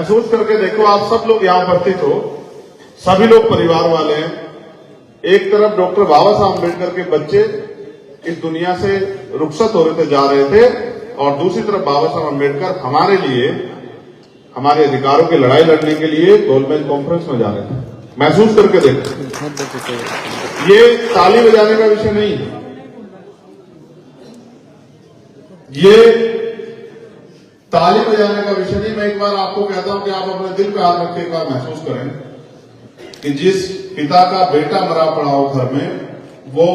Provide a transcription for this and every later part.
महसूस करके देखो, आप सब लोग यहाँ उपस्थित हो, सभी लोग परिवार वाले हैं। एक तरफ डॉक्टर बाबा साहब अम्बेडकर के बच्चे इस दुनिया से रुखसत हो रहे थे, जा रहे थे, और दूसरी तरफ बाबा साहब अम्बेडकर हमारे लिए, हमारे अधिकारों की लड़ाई लड़ने के लिए गोलमेज कॉन्फ्रेंस में जा रहे थे। महसूस करके देखो, ये ताली बजाने का विषय नहीं है, ये ताली बजाने का विषय नहीं। मैं एक बार आपको कहता हूं कि आप अपने दिल पे हाथ रख के एक बार महसूस करें कि जिस पिता का बेटा मरा पड़ा हो घर में, वो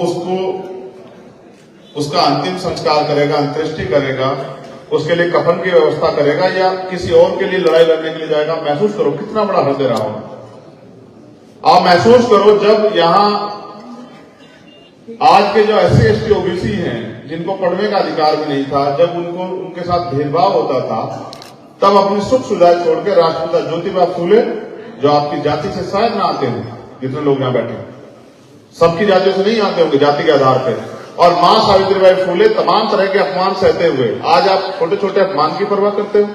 उसका अंतिम संस्कार करेगा, अंत्येष्टि करेगा, उसके लिए कफन की व्यवस्था करेगा, या किसी और के लिए लड़ाई लड़ने के लिए जाएगा। महसूस करो कितना बड़ा हृदय रहा होगा। आप महसूस करो, जब यहां आज के जो SC ST OBC हैं, जिनको पढ़ने का अधिकार भी नहीं था, जब उनके साथ भेदभाव होता था, तब अपनी सुख सुविधाएं छोड़ के राष्ट्रपिता ज्योतिबा फूले, जो आपकी जाति से शायद ना आते हों, जितने लोग यहां बैठे, सबकी जातियों से नहीं आते होंगे जाति के आधार पर, और मां सावित्रीबाई फूले तमाम तरह के अपमान सहते हुए, आज आप छोटे छोटे अपमान की परवाह करते हो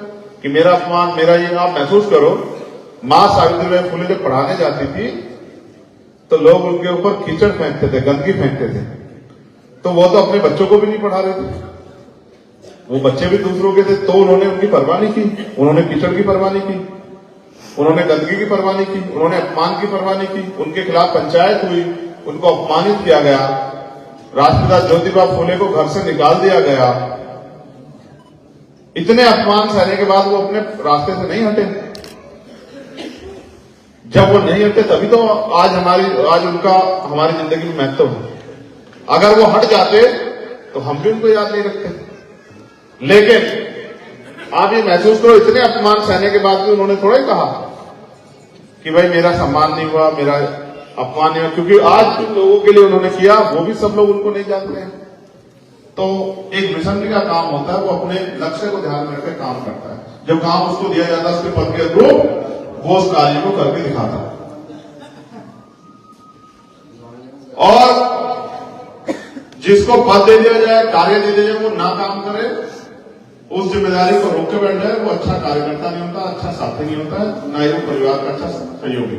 कि मेरा अपमान, मेरा ये। आप महसूस करो, मां सावित्रीबाई फूले जब पढ़ाने जाती थी तो लोग उनके ऊपर कीचड़ फेंकते थे, गंदगी फेंकते थे, तो वो तो अपने बच्चों को भी नहीं पढ़ा रहे थे, वो बच्चे भी दूसरों के थे, तो उन्होंने उनकी परवाह नहीं की, उन्होंने कीचड़ की परवाह नहीं की, उन्होंने गंदगी की परवाह नहीं की, उन्होंने अपमान की परवाह नहीं की। उनके खिलाफ पंचायत हुई, उनको अपमानित किया गया, राष्ट्रपिता ज्योतिबा फूले को घर से निकाल दिया गया। इतने अपमान सहने के बाद वो अपने रास्ते से नहीं हटे। जब वो नहीं हटे तभी तो आज उनका हमारी जिंदगी में महत्व है। अगर वो हट जाते तो हम भी उनको याद नहीं रखते। लेकिन आप ये महसूस करो, इतने अपमान सहने के बाद भी उन्होंने थोड़ा ही कहा कि भाई मेरा सम्मान नहीं हुआ, मेरा अपमान नहीं हुआ, क्योंकि आज जिन लोगों के लिए उन्होंने किया वो भी सब लोग उनको नहीं जानते हैं। तो एक मिशनरी का काम होता है, वो अपने लक्ष्य को ध्यान में रखकर काम करता है। जब काम उसको दिया जाता है उसके पद के अनुरूप, वो उस कार्य को करके दिखाता है। और जिसको पद दे दिया जाए, कार्य दे दिया जाए, वो ना काम करे, उस जिम्मेदारी को रोक के बैठ जाए, वो अच्छा कार्यकर्ता नहीं होता, अच्छा साथी नहीं होता है, ना ही वो परिवार का अच्छा सहयोगी।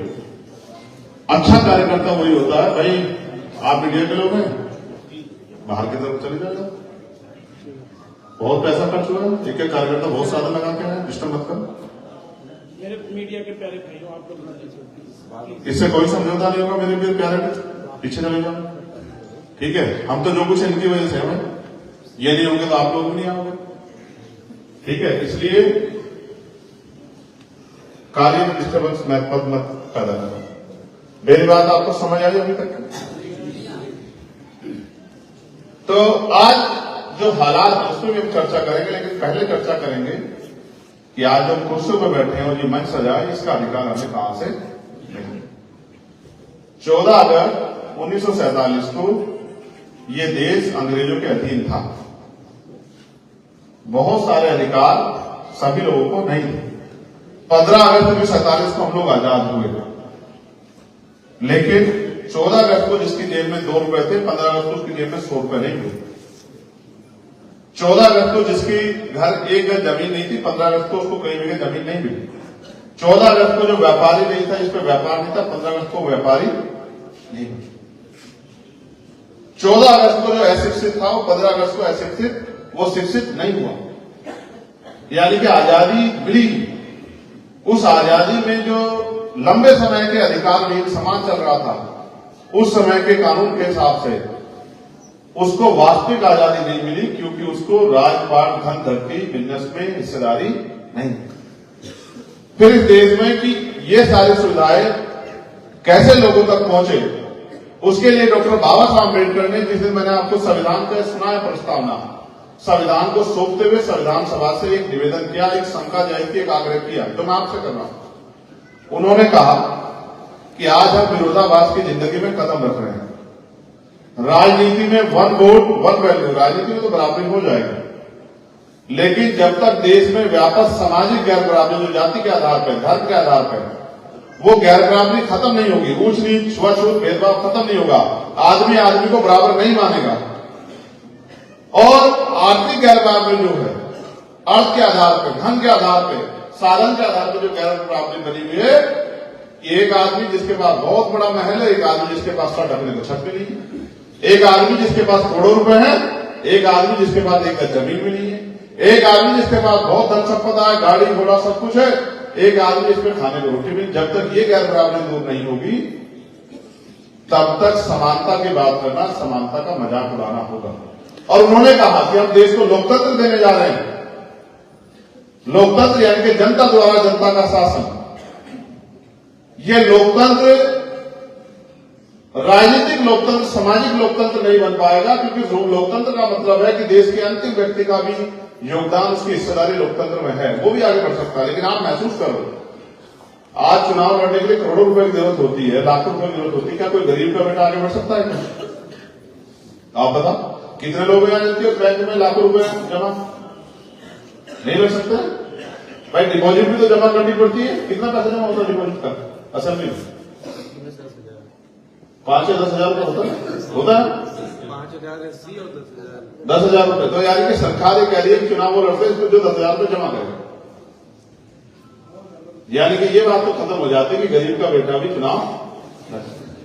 अच्छा कार्यकर्ता वही होता है, भाई आप मीडिया के लोग हैं, बाहर की तरफ चले जाओ, बहुत पैसा खर्च हुआ है, एक एक कार्यकर्ता बहुत साधन लगा के है, डिस्टर्ब मत कर। मेरे मीडिया के प्यारे भाइयों, आप लोग इससे कोई समझौता नहीं होगा मेरे प्यारे, पीछे चले जाओ, ठीक है। हम तो जो कुछ इनकी वजह से हमें, ये नहीं होंगे तो आप लोग भी नहीं आओगे, ठीक है। इसलिए कार्य में डिस्टर्बेंस मत पैदा करो। मेरी बात आपको समझ आई अभी तक? तो आज जो हालात, उसमें भी हम चर्चा करेंगे, लेकिन पहले चर्चा करेंगे कि आज हम कुर्सियों पर बैठे हैं और ये मंच सजा है, इसका अधिकार हमें कहां से मिले। 14 अगस्त 1947 को ये देश अंग्रेजों के अधीन था। बहुत सारे अधिकार सभी लोगों को नहीं थे। 15 अगस्त 1947 को हम लोग आजाद हुए, लेकिन 14 अगस्त को जिसकी जेब में 2 रुपए थे, 15 अगस्त को उसकी जेब में 100 रुपए नहीं थे। 14 अगस्त को जिसकी घर 1 गज जमीन नहीं थी, 15 अगस्त को उसको कई जगह जमीन नहीं मिली। 14 अगस्त को जो व्यापारी नहीं था, जिस पे व्यापार नहीं था, 15 अगस्त को व्यापारी नहीं। 14 अगस्त को जो अशिक्षित था, वो 15 अगस्त को अशिक्षित, वो शिक्षित नहीं हुआ। यानी कि आजादी मिली, उस आजादी में जो लंबे समय के अधिकार विहीन समाज चल रहा था, उस समय के कानून के हिसाब से उसको वास्तविक आजादी नहीं मिली, क्योंकि उसको राजपाट, धन, धरती, बिजनेस में हिस्सेदारी नहीं। फिर इस देश में कि ये सारी सुविधाएं कैसे लोगों तक पहुंचे, उसके लिए डॉक्टर बाबा साहब अम्बेडकर ने, जिस दिन मैंने आपको संविधान का सुना है प्रस्तावना, संविधान को सौंपते हुए संविधान सभा से एक निवेदन किया, एक शंका जाहिर की, एक आग्रह किया, जो मैं आपसे कर रहा हूं। उन्होंने कहा कि आज हम विरोधाभास की जिंदगी में कदम रख रहे हैं। राजनीति में 1 वोट 1 वैल्यू, राजनीति में तो बराबरी हो जाएगी, लेकिन जब तक देश में व्यापक सामाजिक गैर बराबरी, जो जाति के आधार पर, धर्म के आधार पर, वो गैर बराबरी खत्म नहीं होगी, ऊंच नीच, छुआछूत, भेदभाव खत्म नहीं होगा, आदमी आदमी को बराबर नहीं मानेगा, और आर्थिक गैर बराबरी जो है, अर्थ के आधार पर, धन के आधार पर, साधन के आधार पर जो गैर प्राप्ति बनी हुई है, एक आदमी जिसके पास बहुत बड़ा महल है, एक आदमी जिसके पास सर ढकने को छत भी नहीं है, एक आदमी जिसके पास करोड़ों रुपए है, एक आदमी जिसके पास एक गज जमीन भी नहीं है, एक आदमी जिसके पास बहुत धन संपदा है, गाड़ी घोड़ा सब कुछ है, एक आदमी जिसमें खाने को रोटी भी। जब तक ये गैर बराबरी दूर नहीं होगी तब तक समानता की बात करना, समानता का मजाक उड़ाना होगा। और उन्होंने कहा कि हम देश को लोकतंत्र देने जा रहे हैं। लोकतंत्र यानी कि जनता द्वारा जनता का शासन। ये लोकतंत्र राजनीतिक लोकतंत्र, सामाजिक लोकतंत्र नहीं बन पाएगा, क्योंकि लोकतंत्र का मतलब है कि देश के अंतिम व्यक्ति का भी योगदान, उसकी हिस्सेदारी लोकतंत्र में है, वो भी आगे बढ़ सकता है। लेकिन आप महसूस करो, आज चुनाव लड़ने के लिए करोड़ों रुपए की जरूरत होती है, लाखों रुपए की जरूरत होती है, क्या कोई गरीब का बेटा आगे बढ़ सकता है क्या? आप बताओ, कितने लोग यहाँ जिनके बैंक में लाखों रुपए जमा नहीं रख सकते? भाई डिपॉजिट भी तो जमा करनी पड़ती है। कितना पैसा जमा होता है डिपॉजिट का असेंबली में? 5 या 10 हजार रुपये होता है 10,000 रुपये। तो यानी कि सरकार ये कह रही है कि चुनाव वो लड़ते हैं, इसमें जो 10,000 रुपये जमा करेगा, यानी कि ये बात तो खत्म हो जाती है कि गरीब का बेटा भी चुनाव।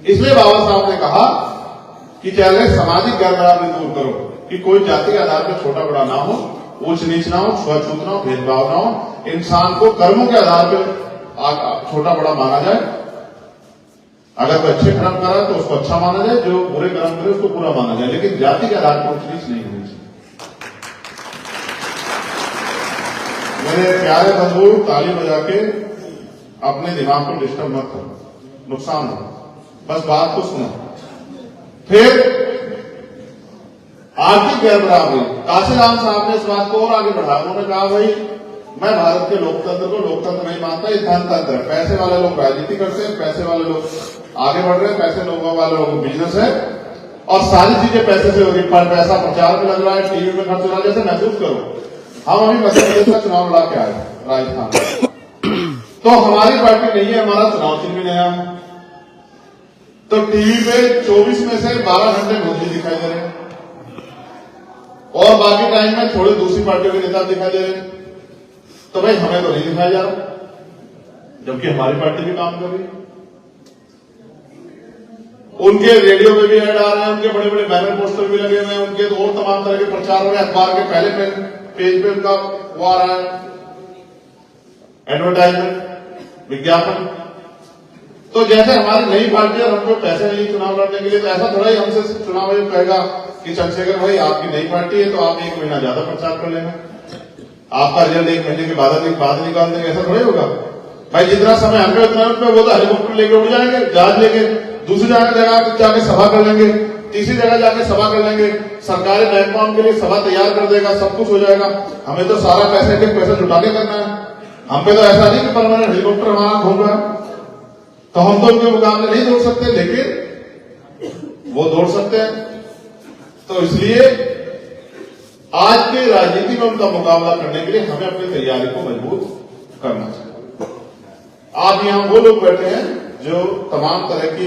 इसलिए बाबा साहब ने कहा कि चाहे सामाजिक गैर बराबरी दूर करो, कि कोई जाति के आधार पर छोटा बड़ा ना हो, ऊंच नीच ना हो, छुआछूत ना हो, भेदभाव ना हो, इंसान को कर्मों के आधार पर छोटा बड़ा माना जाए। अगर कोई अच्छे कर्म कर रहा है तो उसको अच्छा माना जाए, जो बुरे कर्म करे उसको बुरा माना जाए, लेकिन जाति के आधार पर ऊंच नीच नहीं होनी चाहिए। मेरे प्यारे बंधु, ताली बजा के अपने दिमाग को डिस्टर्ब मत करो, नुकसान हो, बस बात को सुनो। फिर आर्थिक गैर बराबरी, काशीराम साहब ने इस बात को और आगे बढ़ाया। उन्होंने कहा भाई मैं भारत के लोकतंत्र को लोकतंत्र नहीं मानता, ये धनतंत्र है। पैसे वाले लोग राजनीति करते हैं, पैसे वाले लोग आगे बढ़ रहे हैं, पैसे लोगों वाले लोगों को बिजनेस है, और सारी चीजें पैसे से होगी। पर पैसा प्रचार में लग रहा है, टीवी में खर्च हो रहा है। जैसे महसूस करो, हम अभी मध्य प्रदेश का चुनाव लड़ा के आए राजस्थान में, तो हमारी पार्टी नहीं है, हमारा चुनाव चिन्ह भी नया है, तो टीवी पे 24 में से 12 घंटे मोदी दिखाई दे रहे हैं, और बाकी टाइम में थोड़े दूसरी पार्टियों के नेता दिखाई दे रहे हैं। तो भाई हमें तो नहीं दिखाया जा रहा, जबकि हमारी पार्टी भी काम कर रही है। उनके रेडियो पे भी ऐड आ रहे हैं, उनके बड़े बड़े बैनर पोस्टर भी लगे हुए हैं, उनके तो और तमाम तरह के प्रचार हो रहे हैं। अखबार के पहले पेज पे उनका वो आ रहा है, एडवर्टाइजमेंट, विज्ञापन। तो जैसे हमारी नई पार्टी और हमको पैसे नहीं चुनाव लड़ने के लिए, तो ऐसा थोड़ा ही हमसे चुनाव आयोग कहेगा कि चंद्रशेखर भाई आपकी नई पार्टी है तो आप 1 महीना ज्यादा प्रचार कर लेना, आपका रिजल्ट 1 महीने के बाद निकाल देंगे। ऐसा थोड़ा होगा भाई, जितना समय हमको उतना उनमें वो तो हेलीकॉप्टर लेके उड़ जाएंगे, जहाज लेके दूसरी जगह जाके सभा कर लेंगे, तीसरी जगह जाके सभा कर लेंगे, सरकारी बैंक में उनके लिए सभा तैयार कर देगा, सब कुछ हो जाएगा। हमें तो सारा पैसा के पैसा जुटा के करना है। हम पे तो ऐसा नहीं कि परमानेंट हेलीकॉप्टर हमारा घूम रहा है, तो हम तो उनके मुकाबले नहीं दौड़ सकते, लेकिन वो दौड़ सकते हैं। तो इसलिए आज की राजनीति में उनका मुकाबला करने के लिए हमें अपनी तैयारी को मजबूत करना चाहिए। आप यहां वो लोग बैठे हैं जो तमाम तरह की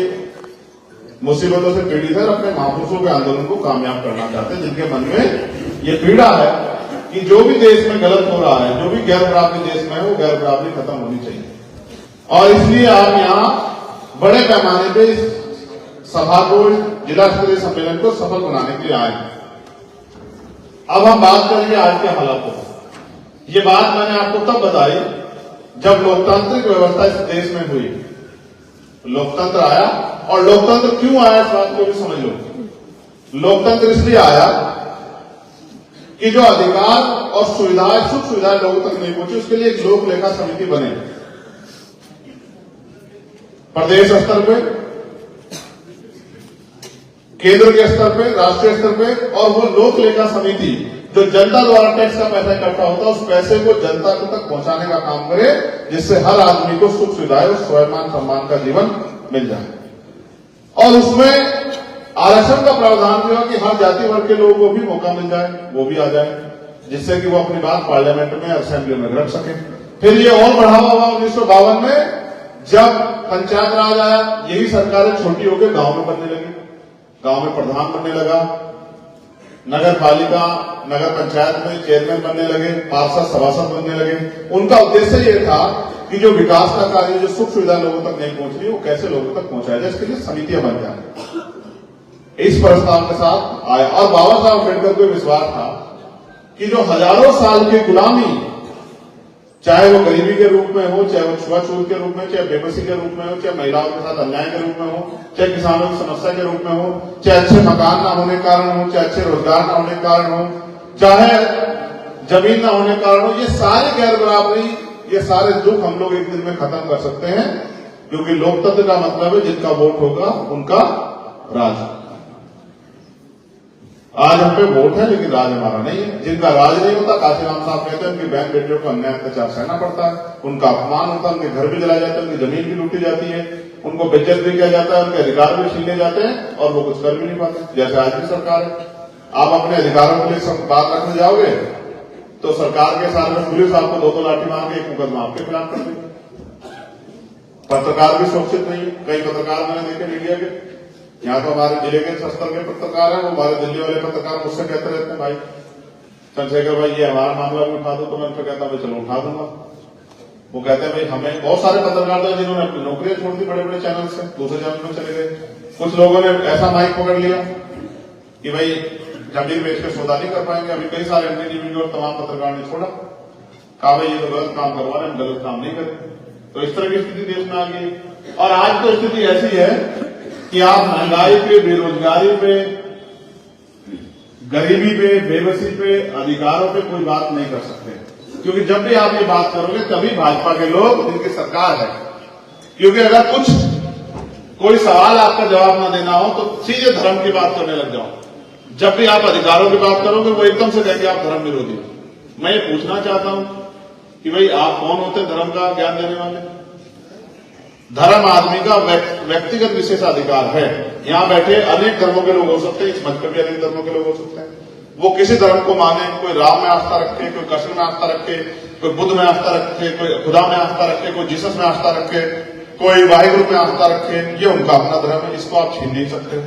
मुसीबतों से पीड़ित है और अपने महापुरुषों के आंदोलन को कामयाब करना चाहते हैं, जिनके मन में ये पीड़ा है कि जो भी देश में गलत हो रहा है, जो भी गैर बराबरी देश में है, वो गैर बराबरी खत्म होनी चाहिए। और इसलिए आप यहां बड़े पैमाने पे इस सभा को, जिला स्तरीय सम्मेलन को सफल बनाने के लिए आए हैं। अब हम बात करेंगे आज के हालातों की। ये बात मैंने आपको तब बताई जब लोकतांत्रिक व्यवस्था इस देश में हुई, लोकतंत्र आया। और लोकतंत्र क्यों आया इस बात को भी समझ लो। लोकतंत्र इसलिए आया कि जो अधिकार और सुविधाएं, सुख सुविधाएं लोगों तक नहीं पहुंची, उसके लिए एक लोक लेखा समिति बने, प्रदेश स्तर पे, केंद्र के स्तर पे, राष्ट्रीय स्तर पे। और वो लोक लेखा समिति जो जनता द्वारा टैक्स का पैसा इकट्ठा होता है, उस पैसे को जनता को तक पहुंचाने का काम करे, जिससे हर आदमी को सुख सुविधाएं और स्वाभिमान सम्मान का जीवन मिल जाए। और उसमें आरक्षण का प्रावधान भी हो कि हर जाति वर्ग के लोगों को भी मौका मिल जाए, वो भी आ जाए, जिससे कि वो अपनी बात पार्लियामेंट में, असेंबली में रख सके। फिर ये और बढ़ावा हुआ 1952 में, जब पंचायत राज आया। यही सरकारें छोटी होकर गांव में बनने लगी, गांव में प्रधान बनने लगा, नगर पालिका, नगर पंचायत में चेयरमैन बनने लगे, पार्षद सभासद बनने लगे। उनका उद्देश्य ये था कि जो विकास का कार्य, जो सुख सुविधा लोगों तक नहीं पहुंच रही, वो कैसे लोगों तक पहुंचाया जाए, इसके लिए समितियां बन जाए। इस प्रस्ताव के साथ आया और बाबा साहब अम्बेडकर को विश्वास था कि जो हजारों साल की गुलामी, चाहे वो गरीबी के रूप में हो, चाहे वो छुआछूत के रूप में, चाहे बेबसी के रूप में हो, चाहे महिलाओं के साथ अन्याय के रूप में हो, चाहे किसानों की समस्या के रूप में हो, चाहे अच्छे मकान ना होने के कारण हो, चाहे अच्छे रोजगार ना होने के कारण हो, चाहे जमीन ना होने के कारण हो, ये सारी गैर बराबरी, ये सारे दुख हम लोग एक दिन में खत्म कर सकते हैं, क्योंकि लोकतंत्र का मतलब है जिनका वोट होगा उनका राज। आज हम पे वोट है लेकिन राज हमारा नहीं है। जिनका राज नहीं होता, काशीराम साहब कहते हैं उनकी बहन बेटियों को अन्याय अत्याचार सहना पड़ता है, उनका अपमान होता है, उनके घर भी जलाए जाते हैं, उनकी जमीन भी लूटी जाती है, उनको बेइज्जत भी किया जाता है, उनके अधिकार भी छीने जाते हैं और वो कुछ कर भी नहीं पाते। जैसे आज की सरकार है, आप अपने अधिकारों के लिए बात रखने जाओगे तो सरकार के साथ में पुलिस आपको दो लाठी मार के एक मुकदमा आपके खिलाफ कर देगी। पत्रकार भी सुरक्षित नहीं है। कई पत्रकार मैंने देखे मीडिया के, यहाँ तो हमारे जिले के स्तर के पत्रकार हैं, वो हमारे दिल्ली वाले पत्रकार मुझसे कहते रहते हैं, भाई चंद्रशेखर भाई ये हमारा मामला भी उठा दो, तो मैं उनको कहता हूँ चलो उठा दूंगा। वो कहते हैं भाई हमें बहुत सारे पत्रकार थे जिन्होंने अपनी नौकरियां छोड़ दी, बड़े बड़े चैनल से दूसरे चैनल में चले गए। कुछ लोगों ने ऐसा माइक पकड़ लिया कि भाई जमीन बेच के सौदा नहीं कर पाएंगे। अभी कई सारे एनडीटीवी और तमाम पत्रकार ने छोड़ा, कहा भाई ये तो गलत काम करवा रहे हैं, गलत काम नहीं करें। तो इस तरह की स्थिति देश में आ गई। और आज तो स्थिति ऐसी है कि आप महंगाई पे, बेरोजगारी पे, गरीबी पे, बेबसी पे, अधिकारों पे कोई बात नहीं कर सकते, क्योंकि जब भी आप ये बात करोगे तभी भाजपा के लोग, जिनकी सरकार है, क्योंकि अगर कुछ कोई सवाल आपका जवाब ना देना हो तो सीधे धर्म की बात करने लग जाओ। जब भी आप अधिकारों की बात करोगे वो एकदम से कहेंगे आप धर्म विरोधी हो। मैं ये पूछना चाहता हूं कि भाई आप कौन होते हैं धर्म का ज्ञान देने वाले? धर्म आदमी का व्यक्तिगत विशेषाधिकार है। यहां बैठे अनेक धर्मों के लोग हो सकते हैं, इस मंच पर भी अनेक धर्मों के लोग हो सकते हैं। वो किसी धर्म को माने, कोई राम में आस्था रखे, कोई कृष्ण में आस्था रखे, कोई बुद्ध में आस्था रखे, कोई खुदा में आस्था रखे, कोई जीसस में आस्था रखे, कोई वाहिगुरु में आस्था रखे, ये उनका अपना धर्म है, इसको आप छीन नहीं सकते।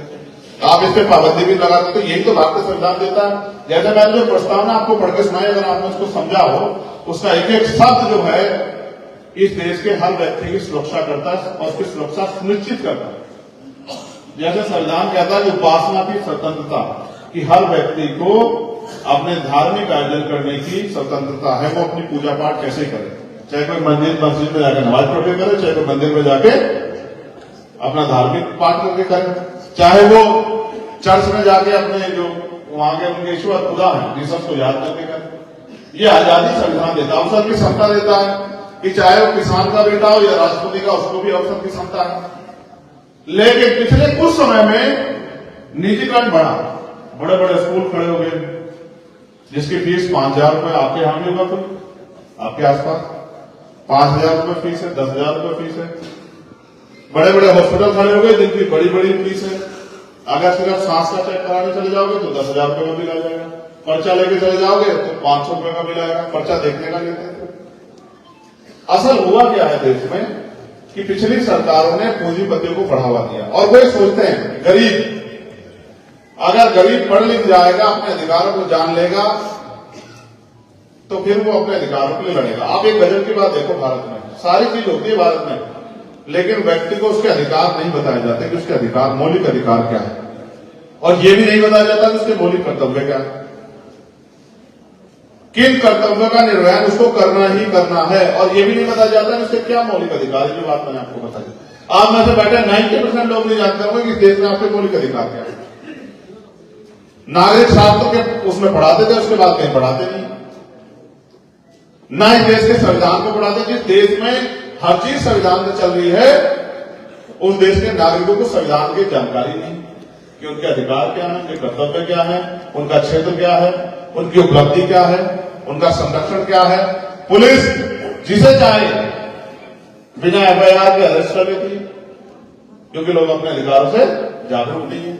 आप इस पे पाबंदी भी लगा सकते। यही तो भारतीय संविधान देता है। जैसे मैंने जो प्रस्तावना आपको पढ़ के सुनाई, अगर आपने उसको समझा हो, उसका एक एक शब्द जो है इस देश के हर व्यक्ति की सुरक्षा करता है और उसकी सुरक्षा सुनिश्चित करता है। जैसे संविधान कहता है कि उपासना की स्वतंत्रता, कि हर व्यक्ति को अपने धार्मिक आयोजन करने की स्वतंत्रता है, वो अपनी पूजा पाठ कैसे करे, चाहे कोई मंदिर मस्जिद में जाकर नमाज पढ़ के करे, चाहे कोई मंदिर में जाके अपना धार्मिक पाठ करके करे, चाहे वो चर्च में जाके अपने जो वहां के उनके ईश्वर खुदा है जीसस को याद करके करे। ये आजादी संविधान देता है, अवसर की क्षमता देता है कि चाहे वो किसान का बेटा हो या राष्ट्रपति का, उसको भी अवसर की क्षमता है। लेकिन पिछले कुछ समय में निजीकरण बढ़ा, बड़े बड़े स्कूल खड़े हो गए जिसकी फीस 5,000 रुपए, आपके यहां भी होगा कोई, आपके आसपास 5,000 रुपए फीस है, 10,000 रुपए फीस है। बड़े बड़े हॉस्पिटल खड़े हो गए जिनकी बड़ी बड़ी फीस है। अगर सिर्फ सांस का चेक कराने चले जाओगे तो 10,000 रुपए का बिल आ जाएगा, पर्चा लेके चले जाओगे तो 500 रुपए का बिल आएगा, पर्चा देखने का लेते थे। असल हुआ क्या है देश में कि पिछली सरकारों ने पूंजीपतियों को बढ़ावा दिया और वे सोचते हैं गरीब, अगर गरीब पढ़ लिख जाएगा, अपने अधिकारों को जान लेगा तो फिर वो अपने अधिकारों के लिए लड़ेगा। आप एक गजब की बात देखो, भारत में सारी चीज होती है भारत में, लेकिन व्यक्ति को उसके अधिकार नहीं बताए जाते कि उसके अधिकार, मौलिक अधिकार क्या है, और ये भी नहीं बताया जाता कि उसके मौलिक कर्तव्य क्या है। किन कर्तव्यों का निर्वहन उसको करना ही करना है, और ये भी नहीं बताया जाता कि उसके क्या मौलिक अधिकार है। जो बात मैंने आपको बताई, आप में से बैठे 90% लोग नहीं जानते होंगे कि इस देश में आपके मौलिक अधिकार क्या है। नागरिक शास्त्रों के उसमें पढ़ाते थे, उसके बाद कहीं पढ़ाते नहीं। ना इस देश के संविधान को पढ़ाते। जिस देश में हर चीज संविधान से चल रही है, उस देश के नागरिकों को संविधान की जानकारी नहीं कि उनके अधिकार क्या है, उनके कर्तव्य क्या है, उनका क्षेत्र क्या है, उनकी उपलब्धि क्या है, उनका संरक्षण क्या है। पुलिस जिसे चाहे बिना एफआईआर के अरेस्ट कर लेती है, क्योंकि लोग अपने अधिकारों से जागरूक नहीं है।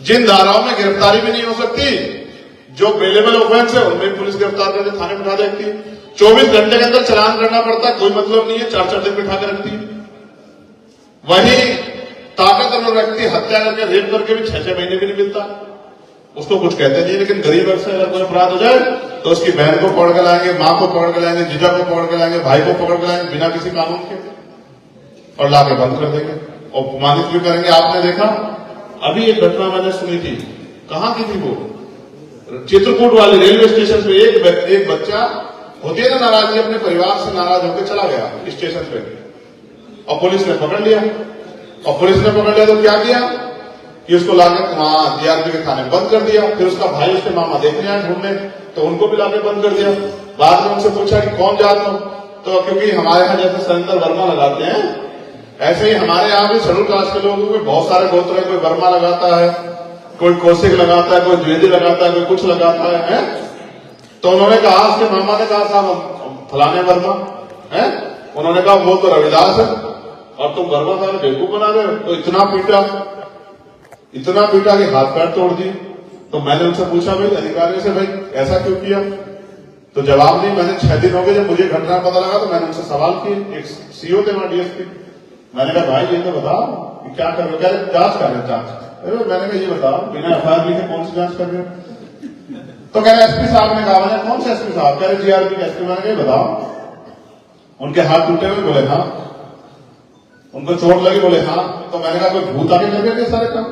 जिन धाराओं में गिरफ्तारी भी नहीं हो सकती, जो बेलेबल ऑफेंस है उनमें पुलिस गिरफ्तार करके थाने बिठा देती है। 24 घंटे के अंदर चलान करना पड़ता है, कोई मतलब नहीं है, 4-4 दिन बिठा कर रखती है। वही ताकतवर व्यक्ति हत्या करके रेप करके भी 6-6 महीने भी नहीं मिलता, उसको कुछ कहते नहीं। लेकिन गरीब वर्ग से अगर कोई अपराध हो जाए तो उसकी बहन को पकड़ के लाएंगे, माँ को पकड़ के लाएंगे, जीजा को पकड़ के लाएंगे, भाई को पकड़ के लाएंगे बिना किसी कानून के, और लाके बंद कर देंगे और अपमानित भी करेंगे। आपने देखा अभी एक घटना मैंने सुनी थी, कहां की थी वो, चित्रकूट वाले रेलवे स्टेशन पे एक बच्चा होती है ना नाराजगी, अपने परिवार से नाराज होकर चला गया स्टेशन पे और पुलिस ने पकड़ लिया। और पुलिस ने पकड़ लिया तो क्या किया कि उसको लाके वहां जीआरपी के थाने बंद कर दिया। फिर उसका भाई उसके मामा देखने आए ढूंढने, तो उनको भी लाके बंद कर दिया। बाद में उनसे पूछा कि कौन जात हो, तो क्योंकि हमारे यहाँ जैसे सरेंद्र वर्मा लगाते हैं, ऐसे ही हमारे यहाँ भी शेड्यूल कास्ट के लोगों को बहुत सारे गोत्र है, कोई वर्मा लगाता है, कोई कौशिक लगाता है, कोई द्विवेदी लगाता है, कोई कुछ लगाता है? तो उन्होंने कहा, उसके मामा ने कहा साहब फलाने वर्मा है, उन्होंने कहा वो तो रविदास है और तुम वर्मा साहब बेवकूफ बना रहे हो। तो इतना पीटा कि हाथ पैर तोड़ दिए। तो मैंने उनसे पूछा भाई अधिकारियों से, भाई ऐसा क्यों किया? तो जवाब नहीं। मैंने 6 दिन हो गए जब मुझे घटना पता लगा तो मैंने उनसे सवाल किए, एक सीओ थे वहां डीएसपी, मैंने कहा भाई ये तो बताओ कि क्या कर रहे हो? कह रहे जांच कर रहे हो। जांच? मैंने कहा ये बताओ बिना एफआईआर लिखे कौन सी जांच कर रहे हो? तो कह रहे एसपी साहब ने कहा। मैंने कौन से एसपी साहब? कह रहे जीआरपी के एसपी। मैंने कहा बताओ। उनके हाथ टूटे हुए? बोले हाँ। उनको चोट लगी? बोले हाँ। तो मैंने कहा कोई भूत आके लगे क्या सारे काम?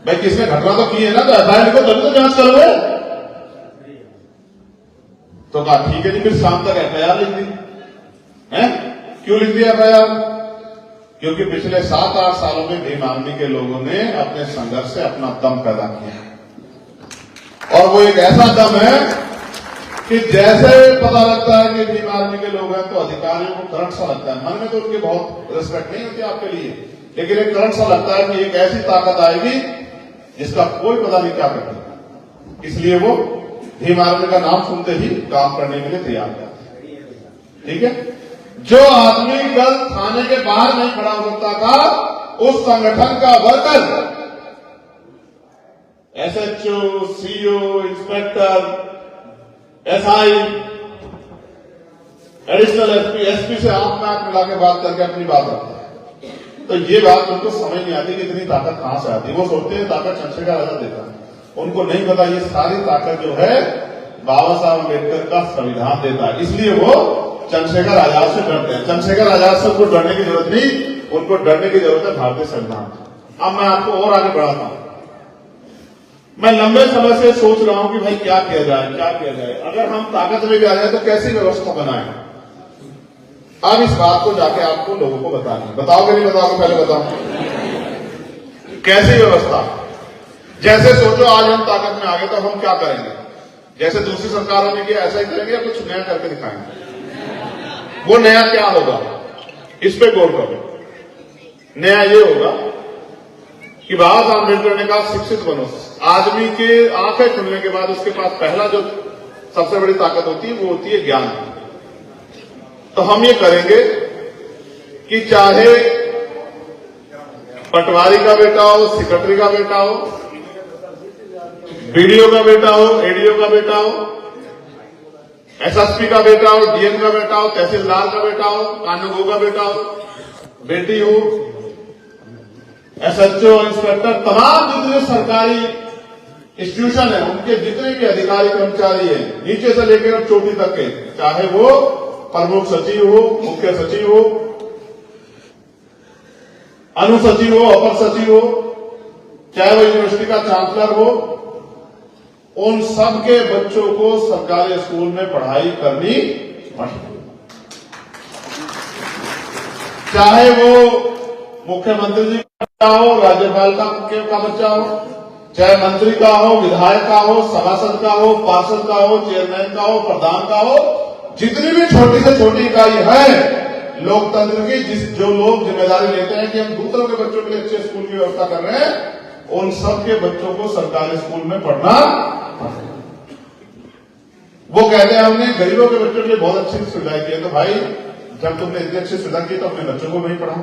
भाई किसने घटना तो की है ना, तो एफआईआर लिखो तभी तो जांच करोगे। तो कहा ठीक है जी, फिर शाम तक एफआईआर लिख दी है। क्यों लिख दिया एफआईआर? क्योंकि पिछले 7-8 सालों में भीम आर्मी के लोगों ने अपने संघर्ष से अपना दम पैदा किया, और वो एक ऐसा दम है कि जैसे पता लगता है कि भीम आर्मी के लोग हैं तो अधिकारियों को करंट सा लगता है। मन में तो उनकी बहुत रिस्पेक्ट नहीं होती आपके लिए, लेकिन एक करंट सा लगता है कि एक ऐसी ताकत आएगी जिसका कोई पता नहीं क्या करती, इसलिए वो भीम आर्मी का नाम सुनते ही काम करने के लिए तैयार है। ठीक है, जो आदमी कल थाने के बाहर नहीं खड़ा हो सकता था, उस संगठन का worker SHO, CO, inspector, SI, additional SP, SP से आंख में आंख मिला के बात करके अपनी बात रखता है। तो ये बात उनको समझ नहीं आती कि इतनी ताकत कहां से आती है। वो सोचते हैं ताकत चंद्रशेखर आजाद देता है, उनको नहीं पता ये सारी ताकत जो है बाबा साहब अम्बेडकर का संविधान देता है। इसलिए वो चंद्रशेखर आजाद से डरते हैं। चंद्रशेखर आजाद से उनको डरने की जरूरत नहीं, उनको डरने की जरूरत है भारतीय संविधान। अब मैं आपको और आगे बढ़ाता हूं। मैं लंबे समय से सोच रहा हूं कि भाई क्या किया जाए, क्या किया जाए। अगर हम ताकत में भी आ जाए तो कैसी व्यवस्था बनाए। अब इस बात को जाके आपको लोगों को बतानी, बताओगे नहीं बताओगे? पहले बताओ कैसी व्यवस्था। जैसे सोचो आज हम ताकत में आ गए तो हम क्या करेंगे? जैसे दूसरी सरकारों ने किया ऐसा ही करेंगे या कुछ नया करके दिखाएंगे? वो नया क्या होगा, इस पे गौर करो। नया ये होगा कि बाबा साहब अम्बेडकर ने कहा शिक्षित बनो। आदमी के आंखें खुलने के बाद उसके पास पहला जो सबसे बड़ी ताकत होती है वो होती है ज्ञान। तो हम ये करेंगे कि चाहे पटवारी का बेटा हो, सेक्रेटरी का बेटा हो, बीडीओ का बेटा हो, एडीओ का बेटा हो, एसएसपी का बेटा हो, डीएम का बेटा हो, तहसीलदार का बेटा हो, कानूनगो का बेटा हो, बेटी हो, एसएचओ, इंस्पेक्टर, तमाम जितने सरकारी इंस्टीट्यूशन है उनके जितने भी अधिकारी कर्मचारी हैं, नीचे से लेकर चोटी तक के, चाहे वो प्रमुख सचिव हो, मुख्य सचिव हो, अनुसचिव हो, अपर सचिव हो, चाहे वो यूनिवर्सिटी का चांसलर हो, उन सब के बच्चों को सरकारी स्कूल में पढ़ाई करनी पड़ेगी। चाहे वो मुख्यमंत्री जी का बच्चा हो, राज्यपाल का बच्चा हो, चाहे मंत्री का हो, विधायक का हो, सभासद का हो, पार्षद का हो, चेयरमैन का हो, प्रधान का हो, जितनी भी छोटी से छोटी इकाई है लोकतंत्र की, जो लोग जिम्मेदारी लेते हैं कि हम दूसरों के बच्चों के लिए अच्छे स्कूल की व्यवस्था कर रहे हैं, उन सब के बच्चों को सरकारी स्कूल में पढ़ना। वो कहते हैं हमने गरीबों के बच्चों के लिए बहुत अच्छी सुविधाएं की है। तो भाई जब तुमने इतनी अच्छी सुविधा की तो अपने बच्चों को नहीं पढ़ाओ।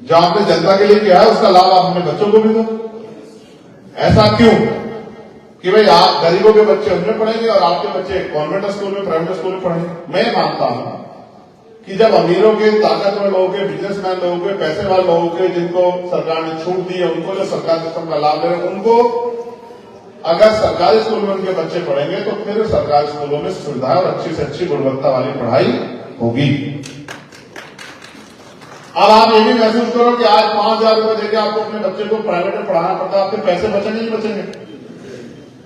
जो आपने जनता के लिए किया है उसका लाभ आप अपने बच्चों को भी दो। ऐसा क्यों कि भाई आप गरीबों के बच्चे उनमें पढ़ेंगे और आपके बच्चे कॉन्वेंट स्कूल में, प्राइवेट स्कूल में पढ़ेंगे? मैं मानता हूं कि जब अमीरों के, ताकतवर लोगों के, बिजनेसमैन लोगों के, पैसे वाले लोगों के, जिनको सरकार ने छूट दी है, उनको जो सरकार सिस्टम का लाभ ले रहे हैं, उनको अगर सरकारी स्कूल में उनके बच्चे पढ़ेंगे तो फिर सरकारी स्कूलों में सुविधा और अच्छी से अच्छी गुणवत्ता वाली पढ़ाई होगी। अब आप ये भी महसूस करो कि आज 5,000 रुपए देकर आपको अपने बच्चे को प्राइवेट में पढ़ाना पड़ता है, आपके पैसे बचेंगे नहीं बचेंगे?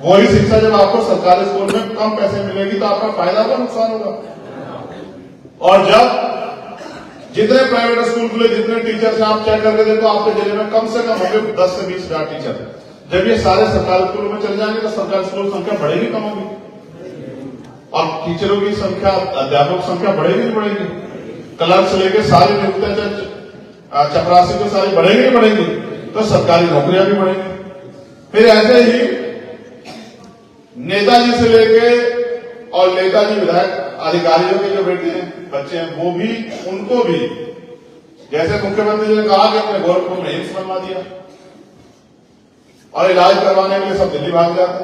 वही शिक्षा जब आपको सरकारी स्कूल में कम पैसे मिलेगी तो आपका फायदा होगा, नुकसान होगा? और जब जितने प्राइवेट स्कूल खुले, जितने टीचर्स आप चेक करके देखो, आपके जिले में कम से कम होंगे 10 से 20 हजार टीचर। जब ये सारे सरकारी स्कूलों में चले जाएंगे तो सरकारी स्कूल संख्या बढ़ेगी कम होगी? और टीचरों की संख्या, अध्यापकों की संख्या बढ़ेगी नहीं बढ़ेगी? क्लर्क से लेकर सारी नियुक्तियां, चपरासी तो सारी बढ़ेगी नहीं बढ़ेगी? तो सरकारी नौकरियां भी बढ़ेंगी। फिर ऐसे ही नेताजी से लेके और नेताजी विधायक अधिकारियों के जो बेटे हैं, बच्चे हैं, वो भी, उनको भी जैसे मुख्यमंत्री जी ने कहा कि अपने गोरखपुर में एम्स बनवा दिया और इलाज करवाने के लिए सब दिल्ली भाग जाते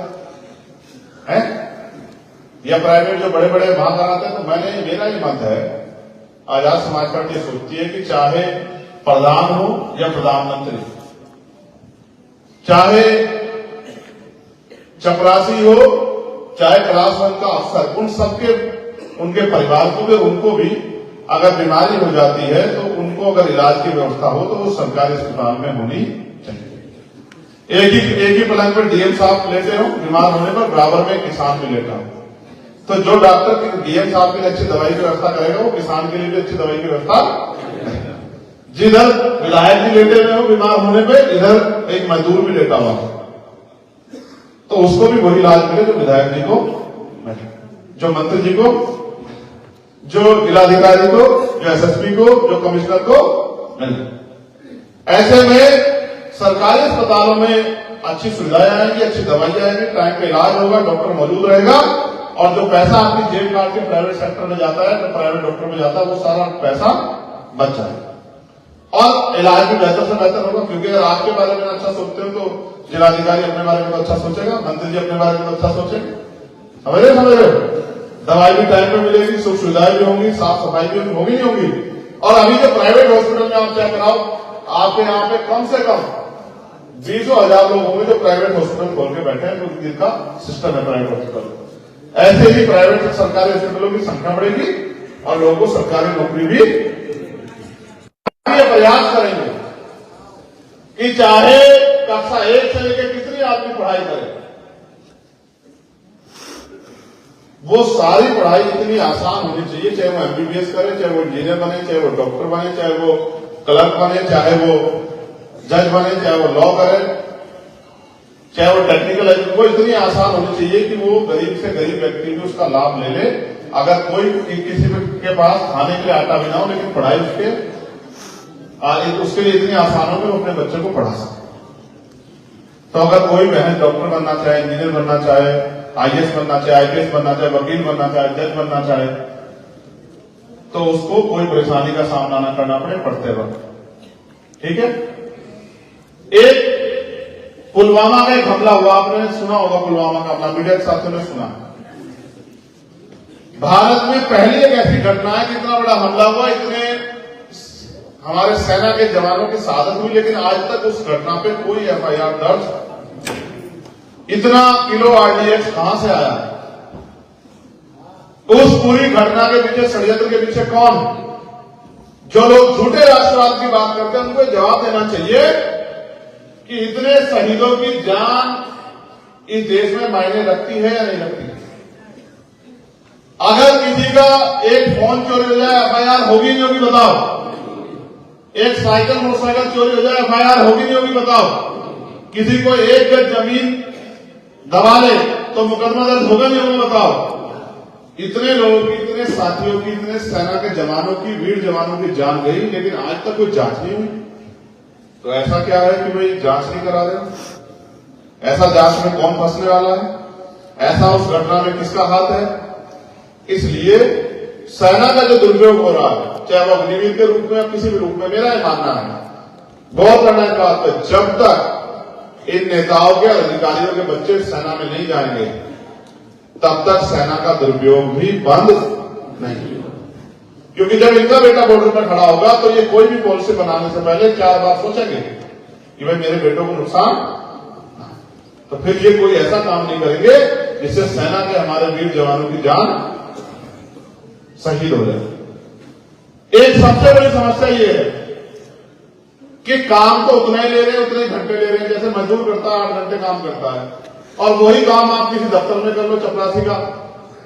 हैं, या प्राइवेट जो बड़े बड़े वहां कराते हैं। तो मेरा ये मत है, आजाद समाज पार्टी सोचती है कि चाहे प्रधान हो या प्रधानमंत्री, चाहे चपरासी हो, चाहे क्लास 1 का अफसर, उन सबके, उनके परिवार को भी, उनको भी अगर बीमारी हो जाती है तो उनको अगर इलाज की व्यवस्था हो तो वो सरकारी अस्पताल में होनी चाहिए। एक ही पलंग पर डीएम साहब लेटे हो, बीमार होने पर बराबर में किसान भी लेटा हो। तो जो डॉक्टर डीएम साहब के लिए अच्छी दवाई की व्यवस्था करेगा वो किसान के लिए भी अच्छी दवाई की व्यवस्था करेगा। जिधर विधायक भी लेटे हुए हो बीमार होने पे, इधर एक मजदूर भी लेटा हुआ तो उसको भी वही इलाज मिले जो विधायक जी को, जो मंत्री जी को, जो जिलाधिकारी को, जो एसएसपी को, जो कमिश्नर को मिले। ऐसे में सरकारी अस्पतालों में अच्छी सुविधाएं आएंगी, अच्छी दवाइयां आएंगी, टाइम पे इलाज होगा, डॉक्टर मौजूद रहेगा, और जो पैसा आपकी जेब काट के प्राइवेट सेक्टर में जाता है, जो प्राइवेट डॉक्टर में जाता है, वो सारा पैसा बच जाएगा और इलाज भी बेहतर से बेहतर होगा। क्योंकि अगर आपके बारे में अच्छा सोचते हो तो जिलाधिकारी अपने बारे में तो अच्छा सोचेगा, मंत्री जी अपने बारे में तो अच्छा सोचेंगे। समझ रहे हो? दवाई भी टाइम पे मिलेगी, सुख सुविधाएं भी होंगी, साफ सफाई भी होगी नहीं होगी। और अभी जो प्राइवेट हॉस्पिटल में आप चेक कराओ, आपके यहाँ पे कम से कम 20,000 लोग होंगे जो प्राइवेट हॉस्पिटल खोल के बैठे हैं, क्योंकि जिनका सिस्टम है प्राइवेट हॉस्पिटल। ऐसे ही प्राइवेट सरकारी हॉस्पिटलों की संख्या बढ़ेगी और लोगों को सरकारी नौकरी भी। प्रयास करेंगे कि चाहे कक्षा 1 से लेकर कितनी आदमी पढ़ाई करे, वो सारी पढ़ाई इतनी आसान होनी चाहिए, चाहे वो एमबीबीएस करे, चाहे वो इंजीनियर बने, चाहे वो डॉक्टर बने, चाहे वो क्लर्क बने, चाहे वो जज बने, चाहे वो लॉ करे, चाहे वो टेक्निकल एजुकेशन, वो इतनी आसान होनी चाहिए कि वो गरीब से गरीब व्यक्ति भी उसका लाभ ले ले। अगर कोई किसी के पास खाने के लिए आटा भी ना हो, लेकिन पढ़ाई उसके लिए इतनी आसान हो कि वो अपने बच्चे को पढ़ा सके। तो अगर कोई बहन डॉक्टर बनना चाहे, इंजीनियर बनना चाहे, आईएएस बनना चाहे, आईपीएस बनना चाहे, वकील बनना चाहे, जज बनना चाहे, तो उसको कोई परेशानी का सामना न करना पड़े पढ़ते वक्त। ठीक है? एक पुलवामा का एक हमला हुआ, आपने सुना होगा पुलवामा का हमला, मीडिया के साथियों ने सुना। भारत में पहली एक ऐसी घटना है कि इतना बड़ा हमला हुआ, इतने हमारे सेना के जवानों की शहादत हुई, लेकिन आज तक उस घटना पे कोई एफआईआर दर्ज। इतना किलो आरडीएक्स कहां से आया? उस पूरी घटना के पीछे, षड्यंत्र के पीछे कौन? जो लोग झूठे राष्ट्रवाद की बात करते हैं उनको जवाब देना चाहिए कि इतने शहीदों की जान इस देश में मायने रखती है या नहीं रखती। अगर किसी का एक फोन चोरी हो जाए, एफआईआर होगी नहीं होगी बताओ? एक साइकिल मोटरसाइकिल चोरी हो जाए, एफआईआर होगी नहीं होगी बताओ? किसी को एक गज जमीन दबा ले तो मुकदमा दर्ज होगा नहीं होगा बताओ? इतने लोगों की, इतने साथियों की, इतने सेना के जवानों की, वीर जवानों की जान गई, लेकिन आज तक कोई जांच नहीं हुई। तो ऐसा क्या है कि भाई जांच नहीं करा रहे? ऐसा जांच में कौन फंसने वाला है? ऐसा उस घटना में किसका हाथ है? इसलिए सेना का जो दुरुपयोग हो रहा है, चाहे वो अग्निवीर के रूप में या किसी भी रूप में, मेरा ये मानना है बहुत लड़ाई की बात है, जब तक इन नेताओं के अधिकारियों के बच्चे सेना में नहीं जाएंगे तब तक सेना का दुरुपयोग भी बंद नहीं होगा। क्योंकि जब इनका बेटा बॉर्डर पर खड़ा होगा तो ये कोई भी पॉलिसी बनाने से पहले 4 बार सोचेंगे कि भाई मेरे बेटों को नुकसान, तो फिर ये कोई ऐसा काम नहीं करेंगे जिससे सेना के हमारे वीर जवानों की जान शहीद हो जाए। एक सबसे बड़ी समस्या ये है कि काम तो उतना ही ले रहे हैं, उतने ही घंटे ले रहे हैं। जैसे मजदूर करता है 8 घंटे काम करता है और वही काम आप किसी दफ्तर में कर लो चपरासी का,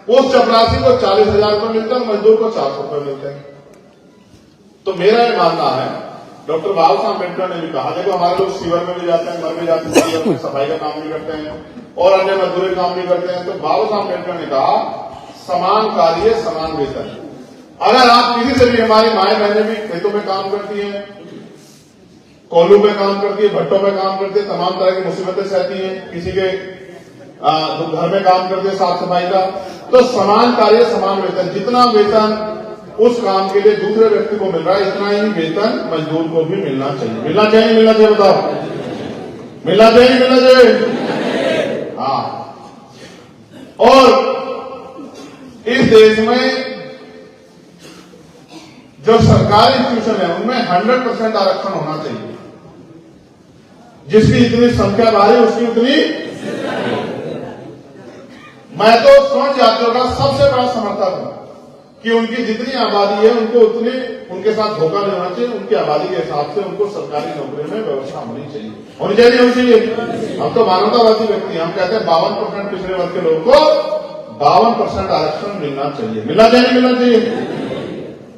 उस चपरासी को 40,000 रुपये मिलता है, मजदूर को 400 रुपये मिलते हैं। तो मेरा ये मानना है, डॉक्टर बाबा साहब अम्बेडकर ने भी कहा, देखो हमारे लोग सीवर में भी जाते हैं, मर भी जाते हैं, सफाई का काम भी करते हैं और अन्य मजदूरी काम भी करते हैं। तो बाबा साहब अम्बेडकर ने कहा समान कार्य समान वेतन। अगर आप किसी से भी, हमारी माए बहनें भी खेतों में काम करती हैं, कोल्हू पे काम करती है, भट्टों पे काम करती है, तमाम तरह की मुसीबतें सहती हैं, किसी के घर में काम करते हैं साफ सफाई का, तो समान कार्य समान वेतन। जितना वेतन उस काम के लिए दूसरे व्यक्ति को मिल रहा है, इतना ही वेतन मजदूर को भी मिलना चाहिए। मिलना चाहिए, मिलना चाहिए, बताओ मिलना चाहिए, मिलना चाहिए। हाँ, और इस देश में जो सरकारी इंस्टीट्यूशन है उनमें 100% आरक्षण होना चाहिए। जिसकी जितनी संख्या बढ़ी उसकी उतनी। मैं तो स्वर्ण जातियों का सबसे बड़ा समर्थक हूं कि उनकी जितनी आबादी है उनको उतने, उनके साथ धोखा नहीं होना चाहिए। उनकी आबादी के हिसाब से उनको सरकारी नौकरी में व्यवस्था होनी चाहिए, होनी चाहिए, होनी चाहिए। हम तो मानवतावादी व्यक्ति, हम कहते हैं 52% पिछड़े वर्ग के लोगों को 52% आरक्षण मिलना चाहिए, मिलना चाहिए, मिलना चाहिए।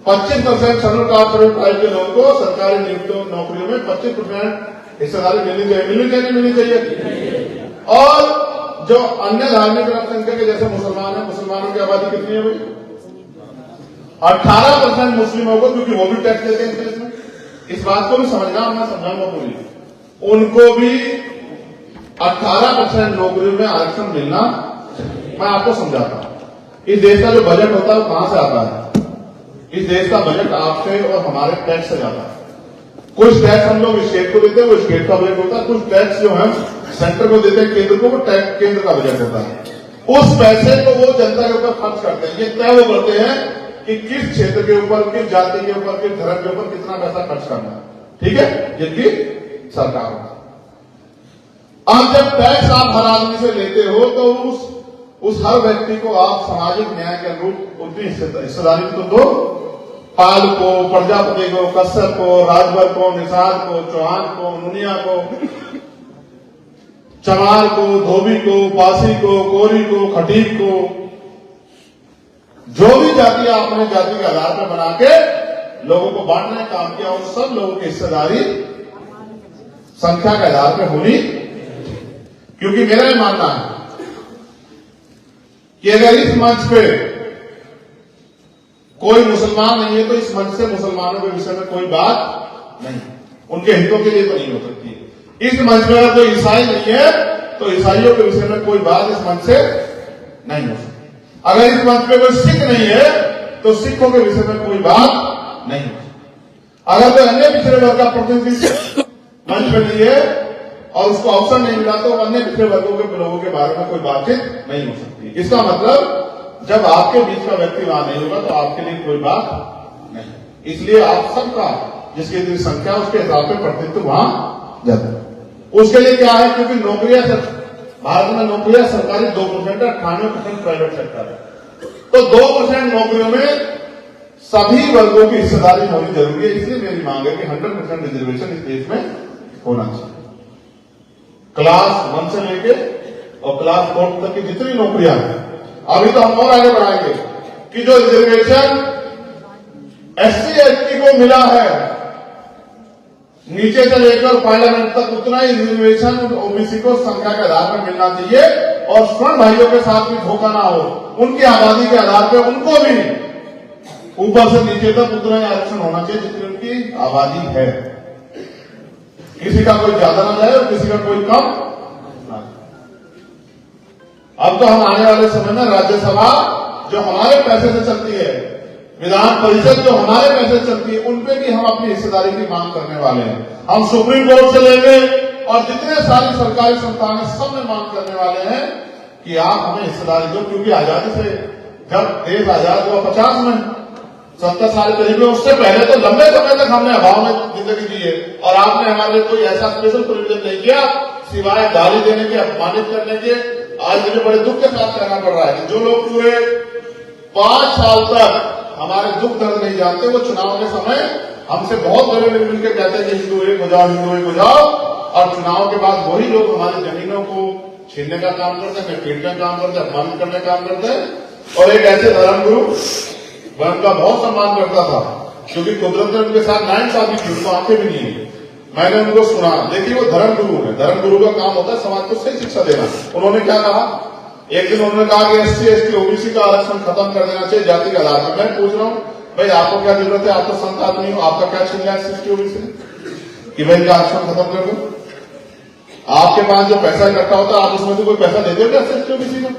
25% शेड्यूल कास्ट शेड्यूल ट्राइब के लोगों को सरकारी नियुक्तियों नौकरियों में 25% हिस्सेदारी मिलनी चाहिए, मिलनी चाहिए, मिलनी चाहिए। और जो अन्य धार्मिक अल्पसंख्यक जैसे मुसलमान है, मुसलमानों की आबादी कितनी है भाई? 18% मुस्लिमों को, क्योंकि वो भी टैक्स देते हैं इस देश में। इस बात को भी समझना, मैं समझाऊंगा पूरी, उनको भी 18% नौकरियों में आरक्षण मिलना। मैं आपको समझाता हूं, इस देश का जो बजट होता है वो कहां से आता है? इस देश का बजट आपसे और हमारे टैक्स से जाता है। कुछ टैक्स हम लोग स्टेट को देते हैं, वो स्टेट का बजट होता है। कुछ टैक्स जो हम सेंटर को देते हैं, केंद्र को, वो टैक्स केंद्र का बजट होता है। उस पैसे को वो जनता के ऊपर खर्च करते हैं। ये तय वो करते हैं कि किस क्षेत्र के ऊपर, किस जाति के ऊपर, किस धर्म के ऊपर कितना पैसा खर्च करना है, ठीक है, जिनकी सरकार होती है। अब जब टैक्स आप हर आदमी से लेते हो तो उस हर व्यक्ति को आप सामाजिक न्याय के अनुरूप उतनी हिस्सेदारी तो दो। पाल को, प्रजापति को, कश्यप को, राजभर को, निषाद को, चौहान को, मुनिया को, चमार को, धोबी को, पासी को, कोरी को, खटीक को, जो भी जाति आपने जाति के आधार पर बना के लोगों को बांटने का काम किया, उन सब लोगों की हिस्सेदारी संख्या के आधार पर होनी। क्योंकि मेरा ये मानना है कि अगर इस मंच पे कोई मुसलमान नहीं है तो इस मंच से मुसलमानों के विषय में कोई बात नहीं, उनके हितों के लिए तो नहीं हो सकती। इस मंच में अगर कोई ईसाई नहीं है तो ईसाइयों के विषय में कोई बात इस मंच से नहीं हो सकती। अगर इस मंच पे कोई सिख नहीं है तो सिखों के विषय में कोई बात नहीं हो सकती। अगर कोई अन्य पिछड़े वर्ग का प्रतिनिधि मंच पे नहीं है और उसको अवसर नहीं मिला तो अन्य पिछड़े वर्गों के लोगों के बारे में कोई बातचीत नहीं हो सकती। इसका मतलब जब आपके बीच का व्यक्ति वहां नहीं होगा तो आपके लिए कोई बात नहीं। इसलिए आप सबका जिसकी इतनी संख्या उसके हिसाब से प्रतिनिधित्व वहां जाता है। उसके लिए क्या है, क्योंकि नौकरियां भारत में नौकरियां सरकारी 2% है, 98% प्राइवेट सेक्टर है। तो 2% नौकरियों में सभी वर्गों की हिस्सेदारी होनी जरूरी है। इसलिए मेरी मांग है कि 100% रिजर्वेशन इस देश में होना चाहिए। क्लास 1 से लेके और क्लास 4 तक की जितनी नौकरियां हैं, अभी तो हम और आगे बढ़ाएंगे कि जो रिजर्वेशन SC ST को मिला है नीचे से लेकर पार्लियामेंट तक, उतना ही रिजर्वेशन ओबीसी को संख्या के आधार पर मिलना चाहिए। और स्वर्ण भाइयों के साथ भी धोखा ना हो, उनकी आबादी के आधार पर उनको भी ऊपर से नीचे तक उतना ही आरक्षण होना चाहिए जितनी उनकी आबादी है। किसी का कोई ज्यादा ना जाए और किसी का कोई कम ना। अब तो हम आने वाले समय में राज्यसभा जो हमारे पैसे से चलती है, विधान परिषद जो हमारे पैसे से चलती है, उनपे भी हम अपनी हिस्सेदारी की मांग करने वाले हैं। हम सुप्रीम कोर्ट से लेंगे और जितने सारी सरकारी संस्थान है सब में मांग करने वाले हैं कि आप हमें हिस्सेदारी दो। क्योंकि आजादी से जब देश आजाद हुआ 50 में, 70 साल करीब में, उससे पहले तो लंबे समय तक हमने अभाव में जिंदगी जी है और आपने हमारे लिए कोई ऐसा स्पेशल प्रोविजन नहीं किया सिवाय गाली देने के, अपमानित करने के। आज मुझे बड़े दुख के साथ कहना पड़ रहा है कि जो लोग पूरे 5 साल तक हमारे दुख दर्द नहीं जानते, वो चुनाव के समय हमसे बहुत बड़े मिलकर कहते हैं कि हिंदू एक हो जाओ, हिंदू एक हो जाओ, और चुनाव के बाद वही लोग हमारी जमीनों को छीनने का काम करते हैं, पीटने का काम करते हैं, अपमानित करने का काम करते हैं। और एक ऐसे धर्मगुरु, मैं उनका बहुत सम्मान करता था क्योंकि कुदरत ने उनके साथ नाइंसाफी की, उनको आंखें भी नहीं है। मैंने उनको सुना, देखिए वो धर्मगुरु है, धर्मगुरु का काम होता है समाज को सही शिक्षा देना। उन्होंने क्या कहा, एक दिन उन्होंने कहा कि SC ST OBC का आरक्षण खत्म कर देना चाहिए जाति के आधार पर। मैं पूछ रहा हूं भाई आपको क्या जरूरत है, आप तो संत आदमी हो, आपका क्या छीन लिया SC ST OBC ने कि भाई इनका आरक्षण खत्म कर दो? आपके पास जो पैसा इकट्ठा होता है आप उसमें से कोई पैसा दे दोगे SC ST OBC को?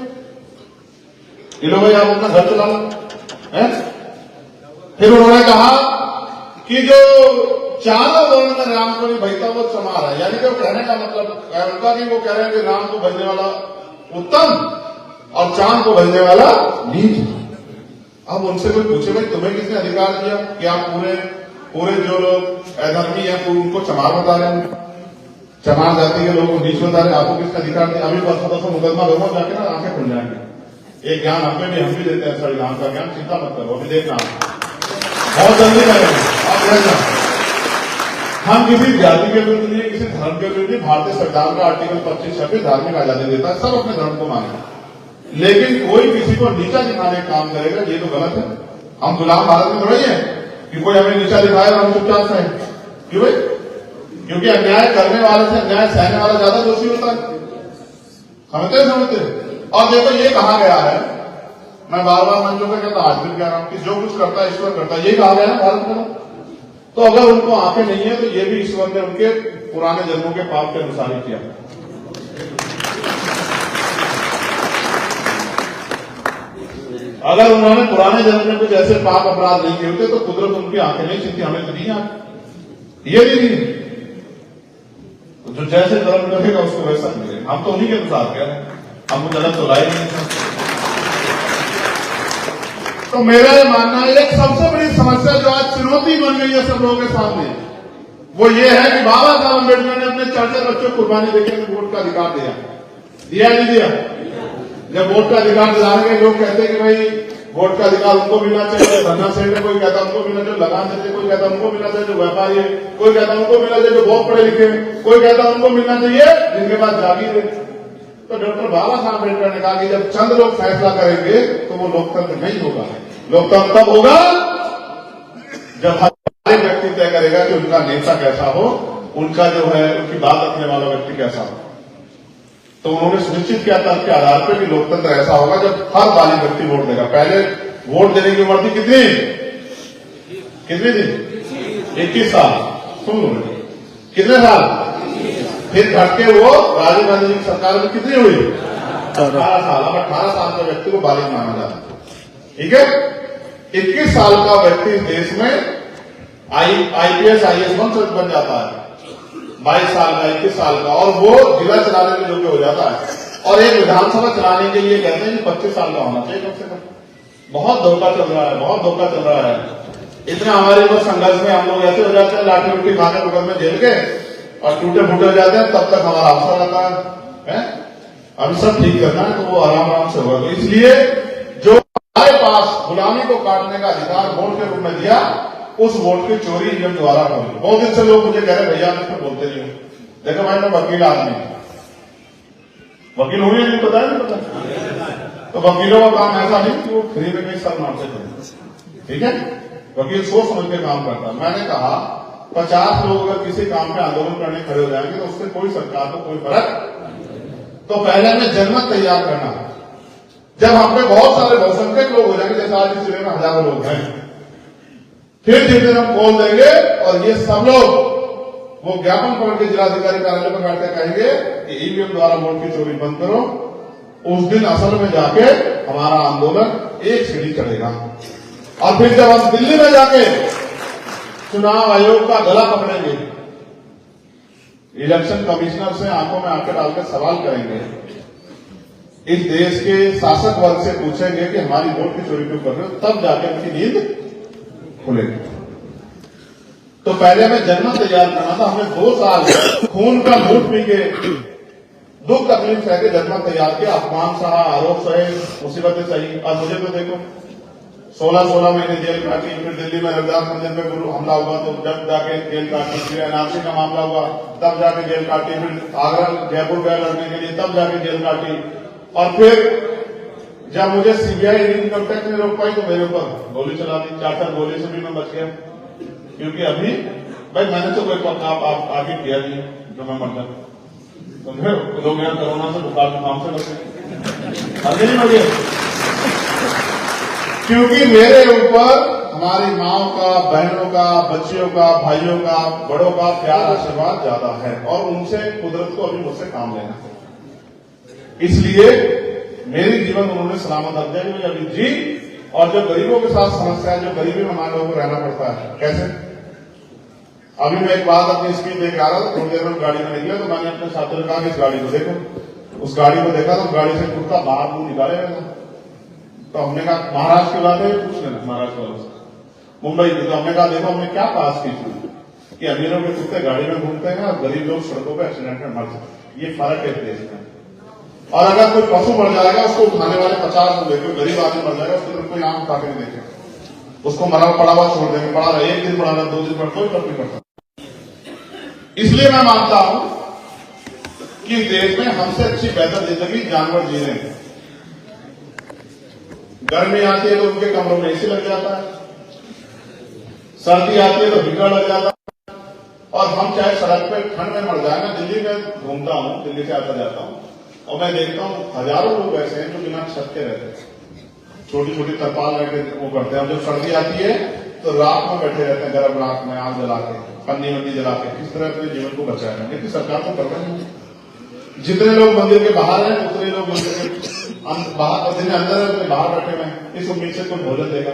ये लो भाई आप अपना घर चला लो है? फिर उन्होंने कहा कि जो चारों वर्ण में राम को नहीं भजता वो चमार है, यानी कि वो कहने का मतलब है उनका कि वो कह रहे हैं कि राम को भजने वाला उत्तम और चांद को भजने वाला नीच। अब उनसे कोई पूछे भाई तुम्हें किसने अधिकार दिया कि आप पूरे जो लोग अधर्मी है उनको चमार बता रहे हैं, चमार जाति के लोगों को नीच बता रहे हैं, आपको किसने अधिकार दिया? अभी परसों मुकदमा लोगों जाके ना आंखें खुल जाएंगे। एक ज्ञान हमें भी, हम भी देते हैं संविधान का ज्ञान, चिंता मत करो, अभी देखना बहुत जल्दी करेंगे आप रहना। हम किसी जाति के विरुद्ध नहीं, किसी धर्म के विरुद्ध नहीं। भारतीय संविधान का आर्टिकल 25 धार्मिक आजादी देता है, सब अपने धर्म को माने, लेकिन कोई किसी को नीचा दिखाने का काम करेगा ये तो गलत है। हम गुलाम भारत में थोड़ी है कि कोई हमें नीचा दिखाए और हम चुपचाप सहे। क्यों भाई? क्योंकि अन्याय करने वाले से अन्याय सहने वाला ज्यादा दोषी होता है, समझते। और देखो ये कहा गया है, मैं बार बार मंचों पर कहता आज भी कह रहा हूं कि जो कुछ करता है ईश्वर करता है, ये कहा गया है भारत में। तो अगर उनको आंखें नहीं है तो ये भी ईश्वर ने उनके पुराने जन्मों के पाप के अनुसार ही किया। अगर उन्होंने पुराने जन्म में कुछ ऐसे पाप अपराध नहीं किए होते तो कुदरत उनकी आंखें नहीं छिपती, हमें तो नहीं आंखें, ये भी नहीं। जो जैसे धर्म रखेगा उसको वैसा मिले, हम तो उन्हीं के अनुसार कह रहे हैं, हमको गलत तो लाई नहीं। तो मेरा ये मानना है एक सबसे बड़ी समस्या जो आज चुनौती बन गई है सब लोगों के सामने, वो ये है कि बाबा साहब अम्बेडकर ने अपने 4 बच्चों को कुर्बानी देकर वोट का अधिकार दिया नहीं दिया? जब वोट का अधिकार दिलाने के लोग कहते हैं कि भाई वोट का अधिकार उनको मिलना चाहिए, धरना सेठ है कोई कहता उनको मिलना चाहिए, लगान देते कोई कहता उनको मिलना चाहिए, जो व्यापारी है कोई कहता उनको मिलना चाहिए, जो बहुत पढ़े लिखे हैं कोई कहता उनको मिलना चाहिए जिनके पास जागीर है। तो डॉक्टर बाबा साहब अम्बेडकर ने कहा कि जब चंद लोग फैसला करेंगे तो वो लोकतंत्र नहीं होगा। लोकतंत्र तब होगा जब हर एक व्यक्ति तय करेगा कि उनका नेता कैसा हो, उनका जो है उनकी बात रखने वाला व्यक्ति कैसा हो। तो उन्होंने सुनिश्चित किया तर्क के आधार पर कि लोकतंत्र ऐसा होगा जब हर बालिग व्यक्ति वोट देगा। पहले वोट देने की उम्र थी कितनी थी? 21 साल। सुन लो कितने साल? फिर घट के वो राजीव गांधी जी की सरकार में कितनी हुई? 18 साल। अब 18 साल के व्यक्ति को बालिग माना जाता है, ठीक है। 21 साल का व्यक्ति देश में IPS IAS बन जाता है, 22 साल का, 21 साल का, और वो जिला चलाने के योग्य हो जाता है। और एक विधानसभा चलाने के लिए कहते हैं कि 25 साल का होना चाहिए कम से कम। बहुत धोखा चल रहा है, इतना हमारे पास संघर्ष में हम लोग ऐसे हो जाते हैं लाठी उठी खाने पकड़ में झेल के और टूटे फूटे हो जाते हैं, तब तक हमारा अवसर आता है अभी सब ठीक करना है तो वो आराम से होगा। तो इसलिए जो हमारे पास गुलामी को काटने का अधिकार वोट के रूप में दिया, उस वोट की चोरी ईवीएम द्वारा होगी। बहुत दिन से लोग मुझे कह रहे भैया मैं बोलते नहीं हूँ, देखो भाई मैं वकील आदमी, वकील हुए नहीं पता नहीं पता। तो वकीलों का काम ऐसा नहीं कि वो फ्री में कहीं सर मारते थे, ठीक है। वकील सोच समझ के काम करता। मैंने कहा 50 लोग अगर किसी काम पे आंदोलन करने खड़े हो जाएंगे तो उससे कोई सरकार को कोई फर्क। तो पहले हमें जनमत तैयार करना है। जब हम पे बहुत सारे बहुसंख्यक लोग हो जाएंगे, जैसे आज इस जिले में हजारों लोग हैं, फिर जिस दिन हम खोल देंगे और ये सब लोग वो ज्ञापन पकड़ के जिलाधिकारी कार्यालय में बैठकर कहेंगे कि ईवीएम द्वारा वोट की चोरी बंद करो, उस दिन असल में जाके हमारा आंदोलन एक सीढ़ी चढ़ेगा। और फिर जब हम दिल्ली में जाके चुनाव आयोग का गला पकड़ेंगे, इलेक्शन कमिश्नर से आंखों में आंखें डालकर सवाल करेंगे, इस देश के शासक वर्ग से पूछेंगे कि हमारी वोट की चोरी क्यों कर रहे हो, तब जाके उनकी नींद खुलेगी। तो पहले हमें जन्नत तैयार करना था, हमने 2 साल खून का मूठ पी के दुख तकलीफ सह के जन्नत तैयार किया, अपमान सहा, आरोप सहे, मुसीबतें सही। और मुझे तो देखो 16 महीने जेल काटी, फिर दिल्ली में रविदास मंदिर में गुरु हमला हुआ तो जब जाके जेल काटी, फिर एनआरसी का मामला हुआ तब जाके जेल काटी, फिर आगरा जयपुर गया लड़ने के लिए तब जाके जेल काटी, और फिर जब मुझे सीबीआई इनकम टैक्स ने रोक पाई तो मेरे ऊपर गोली चला दी। 4 गोली से भी मैं बच गया, क्योंकि अभी भाई मैंने तो कोई पाप आगे किया नहीं जो मैं मर जाऊं। तो फिर लोग यहाँ कोरोना से बुखार जुकाम से बचे, आगे नहीं बढ़े, क्योंकि मेरे ऊपर हमारी माओ का, बहनों का, बच्चियों का, भाइयों का, बड़ों का प्यार आशीर्वाद ज्यादा है, और उनसे कुदरत को अभी मुझसे काम लेना है। इसलिए मेरी जीवन उन्होंने सलामत रख दिया कि अभी जी। और जो गरीबों के साथ समस्या है, जो गरीबी में हमारे लोगों को रहना पड़ता है, कैसे? अभी मैं एक बात अपनी स्क्रीन देख आ रहा था, थोड़ी देर में गाड़ी में निकले तो मैंने अपने साथियों ने कहा कि इस गाड़ी को देखो। उस गाड़ी को देखा तो गाड़ी से कुर्ता बाहर मुंह निकाले गया। तो हमने कहा महाराष्ट्र की बात है, पूछ लेना महाराष्ट्र वालों से, मुंबई की। तो हमने कहा देखो हमने क्या पास की थी कि अमीरों के कुत्ते गाड़ी में घूमते हैं और गरीब लोग सड़कों पर एक्सीडेंट में मर जाते। ये फर्क है देश में। और अगर कोई पशु मर जाएगा उसको उठाने वाले 50 लोग देखे, गरीब आदमी मर जाएगा उसको कोई आंख उठा के नहीं देखे, उसको मरा पड़ा हुआ छोड़ देंगे, पड़ा रहा 1 दिन पड़ा रहा 2 दिन पड़ा, कोई फर्क नहीं पड़ता। इसलिए मैं मानता हूं कि देश में हमसे अच्छी बेहतर जिंदगी जानवर जी रहे हैं। गर्मी आती है तो उनके कमरों में एसी लग जाता है, सर्दी आती है तो हीटर लग जाता है, और हम चाहे सड़क पे ठंड में मर जाए। मैं दिल्ली में घूमता हूं, दिल्ली से आता जाता हूं, और मैं देखता हूं हजारों लोग ऐसे हैं जो बिना छत के रहते हैं, छोटी छोटी तरपाल रहते वो करते हैं। जब सर्दी आती है तो रात में बैठे रहते हैं, गर्म रात में आग जला के, पन्नी वन्नी जला के, किस तरह अपने जीवन को बचाया। लेकिन सरकार तो कर रही है। जितने लोग मंदिर के बाहर हैं उतने लोग मंदिर के बाहर, जिन्हें अंदर है उतने बाहर बैठे हुए हैं, इस उम्मीद से कोई भोजन देगा।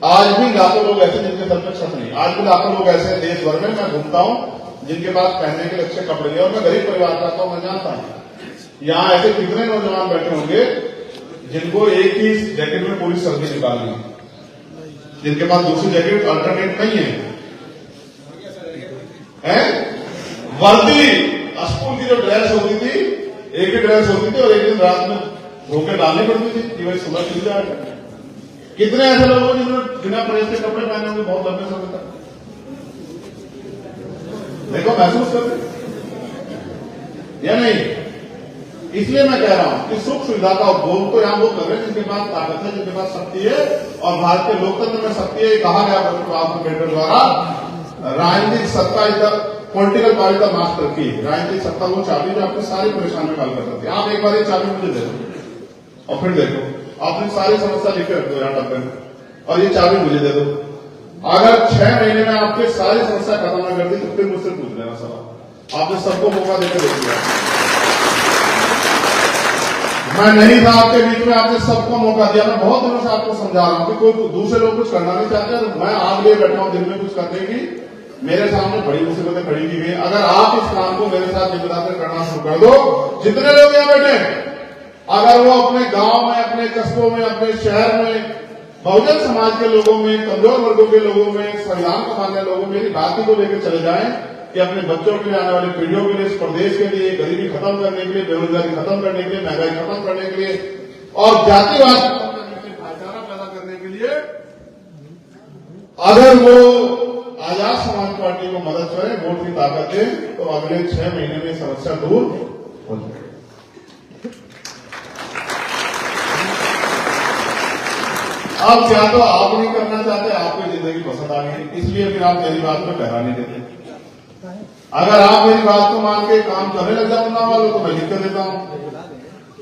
आज भी लाखों लोग ऐसे जिनके सर पर छत नहीं, आज भी लाखों लोग ऐसे देश भर में मैं घूमता हूं जिनके पास पहनने के लिए अच्छे कपड़े नहीं। और मैं गरीब परिवार का हूं, मैं जानता हूं यहां ऐसे कितने नौजवान बैठे होंगे जिनको एक ही जैकेट में पूरी सर्दी निकालनी है, जिनके पास दूसरी जैकेट अल्टरनेट नहीं है। वर्दी स्कूल की जो ड्रेस होती थी, एक ही ड्रेस होती थी, और एक दिन रात में धोके डालनी पड़ती थी कि भाई सुबह खिल जाएगा। कितने ऐसे लोग हैं जिन्होंने बिना प्रेस के कपड़े पहने होंगे बहुत लंबे समय तक? देखो महसूस करते या नहीं? इसलिए मैं कह रहा हूं कि सुख सुविधा का उपभोग तो यहां वो कर रहे हैं जिनके पास ताकत है, जिनके पास शक्ति है। और भारत के लोकतंत्र में शक्ति है, कहा गया डॉक्टर द्वारा, राजनीतिक सत्ता इधर पॉलिटिकल पावर का मास्टर की। राजनीतिक सत्ता वो चाबी जो आपकी सारी परेशानी हल कर सकती है। आप एक बार ये चाबी मुझे दे दो और फिर देखो, अपनी सारी समस्या लिख के रख दो यहाँ डब्बे में, और ये चाबी मुझे दे दो। अगर 6 महीने में आपकी सारी समस्या खत्म न कर दी तो फिर मुझसे पूछ लेना सवाल। आपने सबको मौका देकर देख लिया, मैं नहीं था आपके बीच में, आपने सबको मौका दिया। मैं बहुत दिनों से आपको समझा रहा हूं कि कोई दूसरे लोग कुछ करना नहीं चाहते, तो मैं आग लिए बैठा हूं दिल में कुछ करने की। मेरे सामने बड़ी मुसीबतें खड़ी की गई। अगर आप इस काम को मेरे साथ जिम्मेदार करना शुरू कर दो, जितने लोग यहाँ बैठे, अगर वो अपने गांव में, अपने कस्बों में, अपने शहर में, बहुजन समाज के लोगों में, कमजोर वर्गों के लोगों में, संविधान को मानने लोगों में मेरी बात को लेकर चले जाएं कि अपने बच्चों के लिए, आने वाली पीढ़ियों के लिए, इस प्रदेश के लिए, गरीबी खत्म करने के लिए, बेरोजगारी खत्म करने के लिए, महंगाई खत्म करने के लिए और जातिवाद खत्म करने के लिए, भाईचारा पैदा करने के लिए, अगर वो आजाद समाज पार्टी को मदद करें, वोट की ताकत दे, तो अगले 6 महीने में समस्या दूर हो जाए। अब क्या तो आप नहीं करना चाहते, आपको जिंदगी पसंद आ गई, इसलिए फिर आप मेरी बात में पहरा नहीं देते। अगर आप मेरी बात को मान के काम करने लग जाओ ना वालों, तो मैं लिख कर देता हूं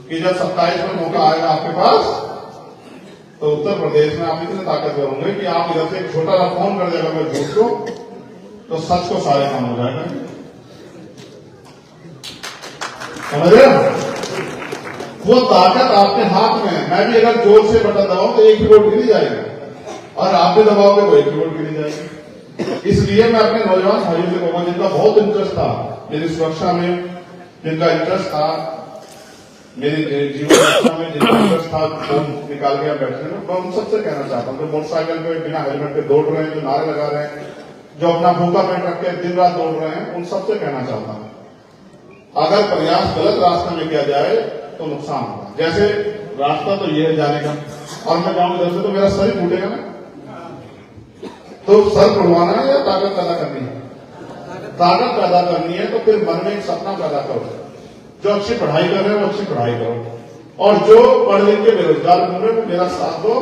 कि जब 27 में मौका आएगा आपके पास, तो उत्तर प्रदेश में आप इतने ताकतवर होंगे कि आप इधर से एक छोटा सा फोन कर देगा मैं झूठ को, तो सच को सारे काम हो जाएगा। समझ रहे? वो ताकत आपके हाथ में है। मैं भी अगर जोर से बटन दबाऊं तो एक ही वोट गिरी जाएगा, और आप भी दबाओगे तो एक ही वोट गिरी जाएगी। इसलिए मैं अपने नौजवान भाइयों से कहूंगा जिनका बहुत इंटरेस्ट था मेरी सुरक्षा में, जिनका इंटरेस्ट था मेरी जीवन यात्रा में जितना इंटरेस्ट था फोन निकाल के बैठने में, मैं उन सबसे कहना चाहता हूँ जो मोटरसाइकिल पे बिना हेलमेट के दौड़ रहे हैं, जो नारे लगा रहे हैं, जो अपना भूखा पेट रख के दिन रात दौड़ रहे हैं, उन सबसे कहना चाहता हूँ अगर प्रयास गलत रास्ते में किया जाए तो नुकसान होगा। जैसे रास्ता तो ये है जाने का, और मैं जाऊं इधर से तो मेरा सर ही टूटेगा ना, तो सर टूटवाना है या ताकत पैदा करनी है? ताकत पैदा करनी है तो फिर मन में एक सपना पैदा करो, जो अच्छी पढ़ाई कर रहे हो वो अच्छी पढ़ाई करो, और जो पढ़ लिख के बेरोजगार घूम रहे हो मेरा साथ दो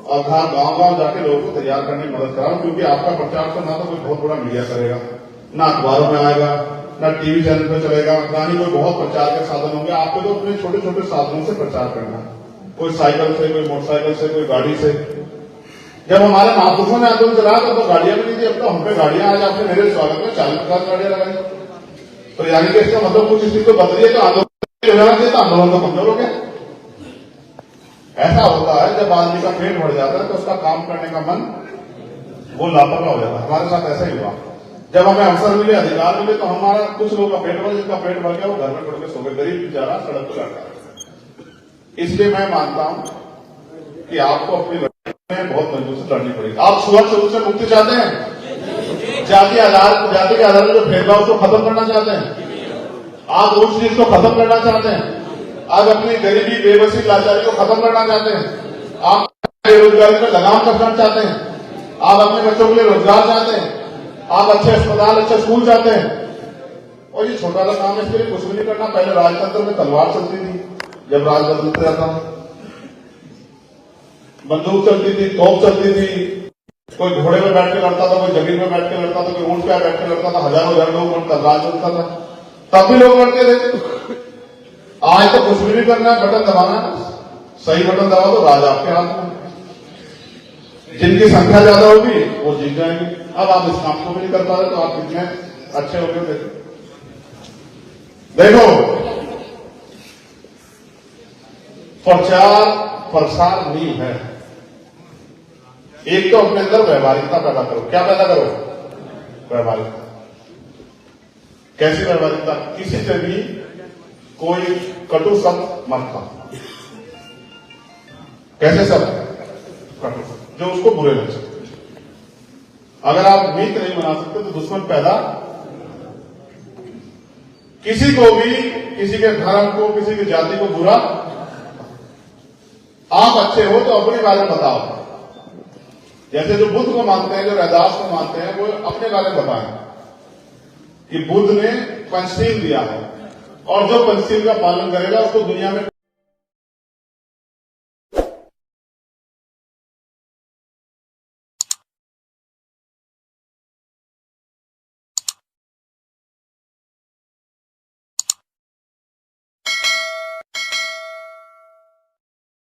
और गांव गांव जाके लोगों को तैयार करने में मदद कराओ। क्योंकि आपका प्रचार तो ना तो कोई बहुत बड़ा मीडिया करेगा, ना अखबारों में आएगा, ना टीवी चैनल पे चलेगा, ना ही कोई बहुत प्रचार के साधन होंगे। आपको तो अपने छोटे छोटे साधनों से प्रचार करना, कोई साइकिल से, कोई मोटरसाइकिल से, कोई गाड़ी से। जब हमारे महापुरुषों ने आंदोलन चलाया था तो गाड़ियां भी नहीं थी, अब तो हम पे गाड़ियां, आज आपने मेरे स्वागत में 40-50 गाड़ियां लगाई। तो यानी कि इसका मतलब कुछ स्थिति तो बदली है, तो आंदोलन तो आंदोलन तो कमजोर हो गया। ऐसा होता है जब आदमी का पेट भर जाता है तो उसका काम करने का मन वो लापरवाह हो जाता है। हमारे साथ ऐसा ही हुआ, जब हमें अवसर मिले, अधिकार मिले, तो हमारा कुछ लोगों का पेट भर, जिनका पेट भर गया वो घर में पड़ के सो गए, गरीब बेचारा सड़क पर लड़का। इसलिए मैं मानता हूं कि आपको अपनी लड़ाई में बहुत मजबूत से लड़नी पड़ेगी। आप छुआछूत से मुक्ति चाहते हैं, जाति के आधार पर जो भेदभाव को खत्म करना चाहते हैं, आप ऊंच नीच को खत्म करना चाहते हैं, आप अपनी गरीबी, बेबसी, लाचारी को खत्म करना चाहते हैं, आप बेरोजगारी पर लगाम कसना चाहते हैं, आप अपने बच्चों के लिए रोजगार चाहते हैं, आप अच्छे अस्पताल, अच्छे स्कूल चाहते हैं। और ये छोटा सा काम है, इसके लिए कुछ भी नहीं करना। पहले राजतंत्र में तलवार चलती थी, जब राज बदलते रहता, बंदूक चलती थी, तोप चलती थी, कोई घोड़े में बैठ के लड़ता था, कोई जमीन में बैठ के लड़ता था, कोई ऊंट पे बैठ के लड़ता था, हजारों हजार लोग राज चलता था, तब भी लोग लड़ते थे। आज तो कुछ भी नहीं करना है, बटन दबाना है, सही बटन दबाओ तो राज आपके हाथ में। जिनकी संख्या ज्यादा होगी वो जीत जाएंगे। अब आप इस काम को भी नहीं कर पा रहे तो आप कितने अच्छे हो गए। देखो, प्रचार प्रसार नहीं है, एक तो अपने अंदर व्यवहारिकता पैदा करो। क्या पैदा करो? व्यवहारिकता। कैसी व्यवहारिकता? किसी से भी कोई कटु शब्द मत कहो। कैसे शब्द? कटु, जो उसको बुरे लग सकते। अगर आप मित्र नहीं बना सकते तो दुश्मन पैदा। किसी को भी, किसी के धर्म को, किसी की जाति को बुरा, आप अच्छे हो तो अपने बारे में बताओ। जैसे जो बुद्ध को मानते हैं, जो रैदास को मानते हैं, वो अपने बारे में बताएं कि बुद्ध ने पंचशील दिया है, और जो पंचशील का पालन करेगा उसको दुनिया में